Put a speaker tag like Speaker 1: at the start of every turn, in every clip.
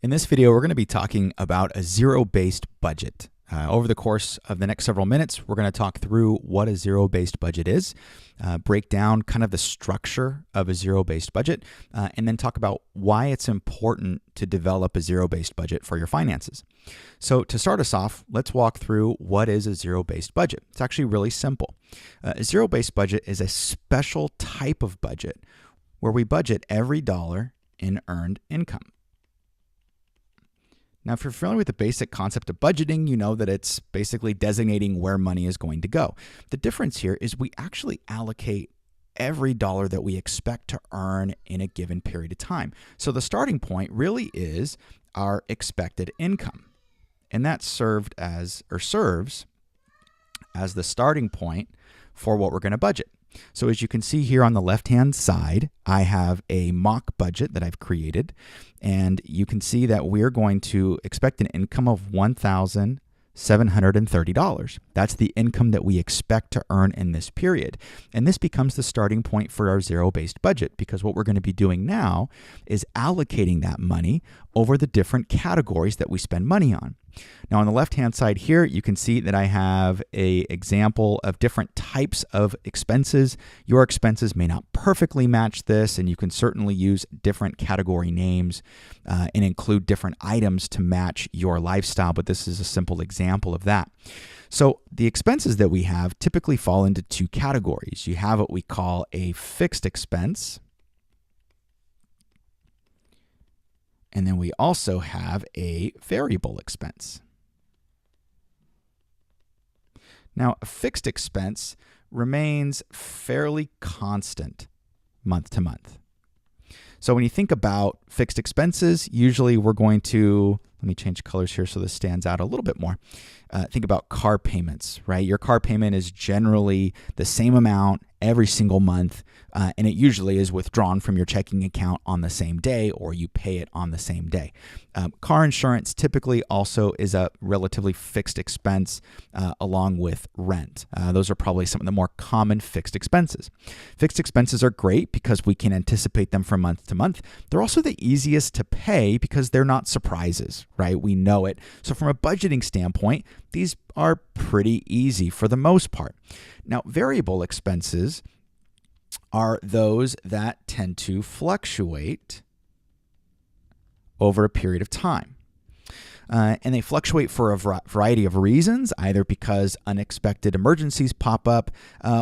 Speaker 1: In this video, we're going to be talking about a zero-based budget. Over the course of the next several minutes, we're going to talk through what a zero-based budget is, break down kind of the structure of a zero-based budget, and then talk about why it's important to develop a zero-based budget for your finances. So to start us off, let's walk through what is a zero-based budget. It's actually really simple. A zero-based budget is a special type of budget where we budget every dollar in earned income. Now, if you're familiar with the basic concept of budgeting, you know that it's basically designating where money is going to go. The difference here is we actually allocate every dollar that we expect to earn in a given period of time. So the starting point really is our expected income. And that serves as the starting point for what we're going to budget. So as you can see here on the left-hand side, I have a mock budget that I've created, and you can see that we're going to expect an income of $1,730. That's the income that we expect to earn in this period. And this becomes the starting point for our zero-based budget, because what we're going to be doing now is allocating that money over the different categories that we spend money on. Now on the left-hand side here, you can see that I have an example of different types of expenses. Your expenses may not perfectly match this, and you can certainly use different category names and include different items to match your lifestyle, but this is a simple example of that. So the expenses that we have typically fall into two categories. You have what we call a fixed expense, and then we also have a variable expense. Now, a fixed expense remains fairly constant month to month. So when you think about fixed expenses, usually we're going to, let me change colors here so this stands out a little bit more. Think about car payments, right? Your car payment is generally the same amount every single month, and it usually is withdrawn from your checking account on the same day, or you pay it on the same day. Car insurance typically also is a relatively fixed expense along with rent. Those are probably some of the more common fixed expenses. Fixed expenses are great because we can anticipate them from month to month. They're also the easiest to pay because they're not surprises, right? We know it. So from a budgeting standpoint, these are pretty easy for the most part. Now, variable expenses are those that tend to fluctuate over a period of time. And they fluctuate for a variety of reasons, either because unexpected emergencies pop up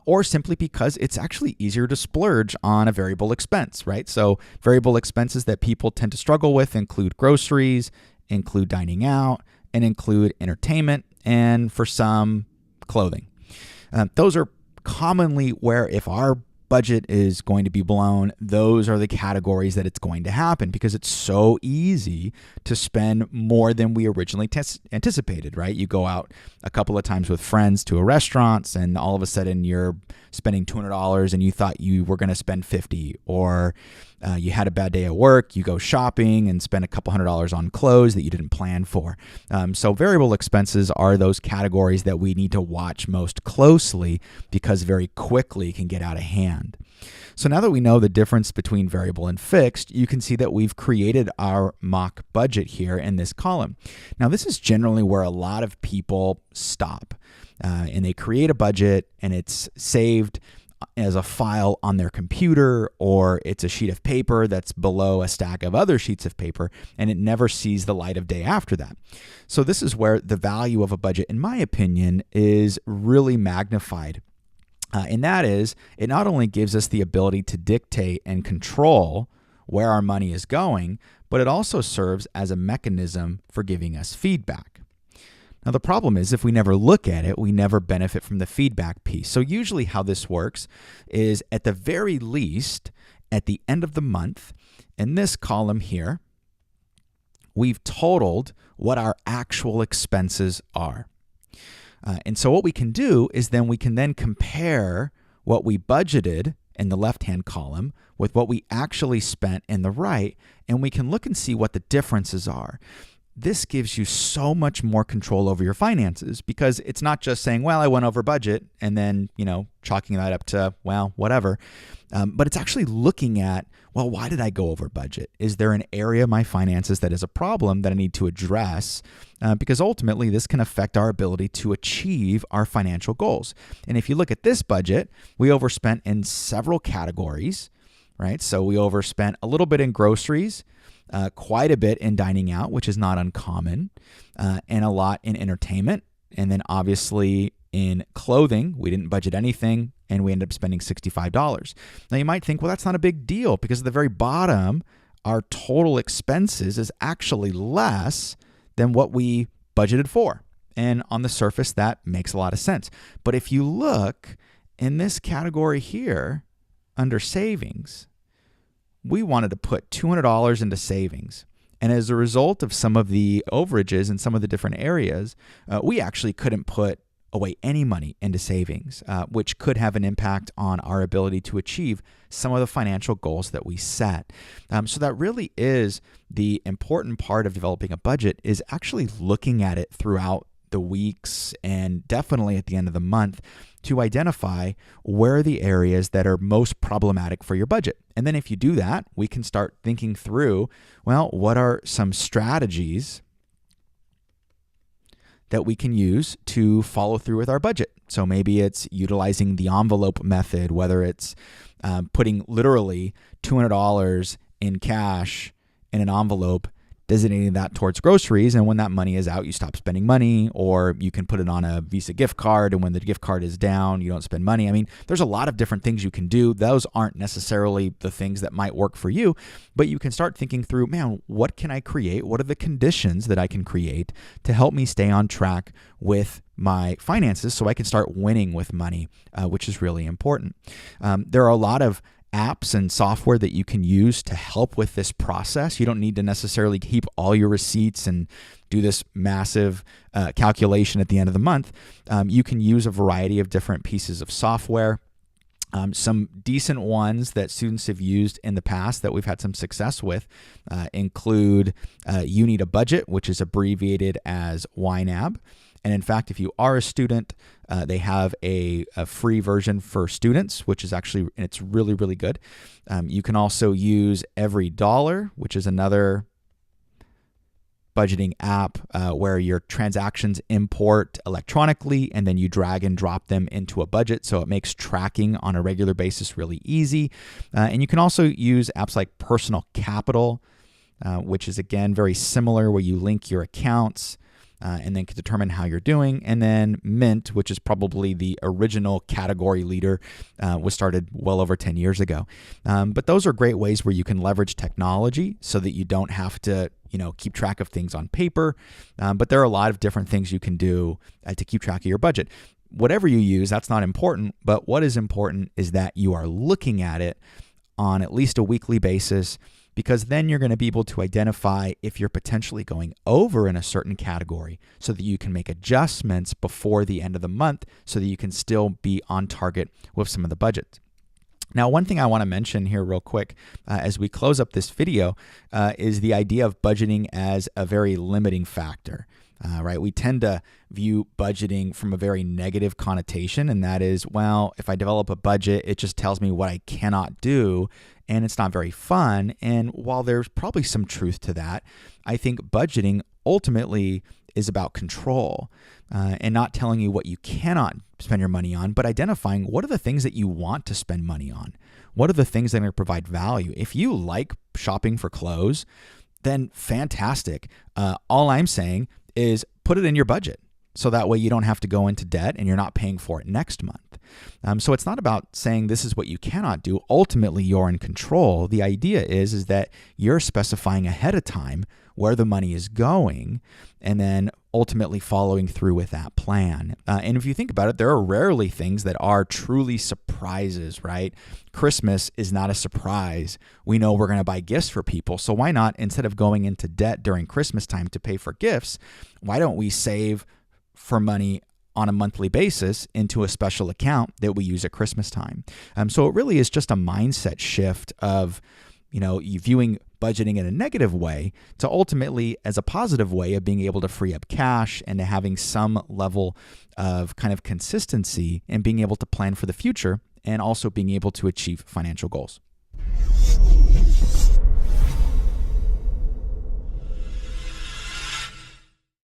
Speaker 1: or simply because it's actually easier to splurge on a variable expense, right? So variable expenses that people tend to struggle with include groceries, include dining out, and include entertainment, and for some, clothing. Those are commonly where if our budget is going to be blown, those are the categories that it's going to happen because it's so easy to spend more than we originally anticipated, right? You go out a couple of times with friends to a restaurant and all of a sudden you're spending $200 and you thought you were going to spend $50, or you had a bad day at work, you go shopping and spend a couple $100 on clothes that you didn't plan for. So variable expenses are those categories that we need to watch most closely because very quickly can get out of hand. So now that we know the difference between variable and fixed, you can see that we've created our mock budget here in this column. Now this is generally where a lot of people stop and they create a budget and it's saved as a file on their computer, or it's a sheet of paper that's below a stack of other sheets of paper, and it never sees the light of day after that. So this is where the value of a budget, in my opinion, is really magnified. And that is, it not only gives us the ability to dictate and control where our money is going, but it also serves as a mechanism for giving us feedback. Now, the problem is if we never look at it, we never benefit from the feedback piece. So usually how this works is at the very least, at the end of the month, in this column here, we've totaled what our actual expenses are. And so what we can do is then we can then compare what we budgeted in the left-hand column with what we actually spent in the right, and we can look and see what the differences are. this gives you so much more control over your finances, because it's not just saying, well, I went over budget and then, chalking that up to, well, whatever. But it's actually looking at, well, why did I go over budget? Is there an area of my finances that is a problem that I need to address? Because ultimately, this can affect our ability to achieve our financial goals. And if you look at this budget, we overspent in several categories, right? So we overspent a little bit in groceries, quite a bit in dining out, which is not uncommon, and a lot in entertainment. And then obviously in clothing, we didn't budget anything, and we ended up spending $65. Now you might think, well, that's not a big deal, because at the very bottom, our total expenses is actually less than what we budgeted for. And on the surface, that makes a lot of sense. But if you look in this category here under savings, we wanted to put $200 into savings. And as a result of some of the overages in some of the different areas, we actually couldn't put away any money into savings, which could have an impact on our ability to achieve some of the financial goals that we set. So that really is the important part of developing a budget, is actually looking at it throughout the weeks and definitely at the end of the month to identify where are the areas that are most problematic for your budget. And then if you do that, we can start thinking through, well, what are some strategies that we can use to follow through with our budget? So maybe it's utilizing the envelope method, whether it's putting literally $200 in cash in an envelope, designating that towards groceries, and when that money is out, you stop spending money. Or you can put it on a Visa gift card, and when the gift card is down, you don't spend money. I mean, there's a lot of different things you can do. Those aren't necessarily the things that might work for you, but you can start thinking through, man, what can I create? What are the conditions that I can create to help me stay on track with my finances so I can start winning with money, which is really important. There are a lot of apps and software that you can use to help with this process. You don't need to necessarily keep all your receipts and do this massive calculation at the end of the month. You can use a variety of different pieces of software. Some decent ones that students have used in the past that we've had some success with include You Need a Budget, which is abbreviated as YNAB. And in fact, if you are a student, they have a free version for students, which is actually, and it's really, really good. You can also use Every Dollar, which is another budgeting app where your transactions import electronically and then you drag and drop them into a budget. So it makes tracking on a regular basis really easy. And you can also use apps like Personal Capital, which is again very similar, where you link your accounts and then can determine how you're doing. And then Mint, which is probably the original category leader, was started well over 10 years ago. But those are great ways where you can leverage technology so that you don't have to keep track of things on paper. But there are a lot of different things you can do to keep track of your budget. Whatever you use, that's not important. But what is important is that you are looking at it on at least a weekly basis, because then you're going to be able to identify if you're potentially going over in a certain category so that you can make adjustments before the end of the month so that you can still be on target with some of the budgets. Now, one thing I want to mention here real quick as we close up this video is the idea of budgeting as a very limiting factor. Right? We tend to view budgeting from a very negative connotation, and that is, well, if I develop a budget, it just tells me what I cannot do, and it's not very fun. And while there's probably some truth to that, I think budgeting ultimately is about control and not telling you what you cannot spend your money on, but identifying what are the things that you want to spend money on. What are the things that are going to provide value? If you like shopping for clothes, then fantastic. All I'm saying is put it in your budget, so that way you don't have to go into debt and you're not paying for it next month. So it's not about saying this is what you cannot do. Ultimately, you're in control. The idea is that you're specifying ahead of time where the money is going and then ultimately following through with that plan. And if you think about it, there are rarely things that are truly surprises, right? Christmas is not a surprise. We know we're going to buy gifts for people. So why not, instead of going into debt during Christmas time to pay for gifts, why don't we save for money on a monthly basis into a special account that we use at Christmas time? So it really is just a mindset shift of you viewing budgeting in a negative way to ultimately as a positive way of being able to free up cash and to having some level of kind of consistency and being able to plan for the future and also being able to achieve financial goals.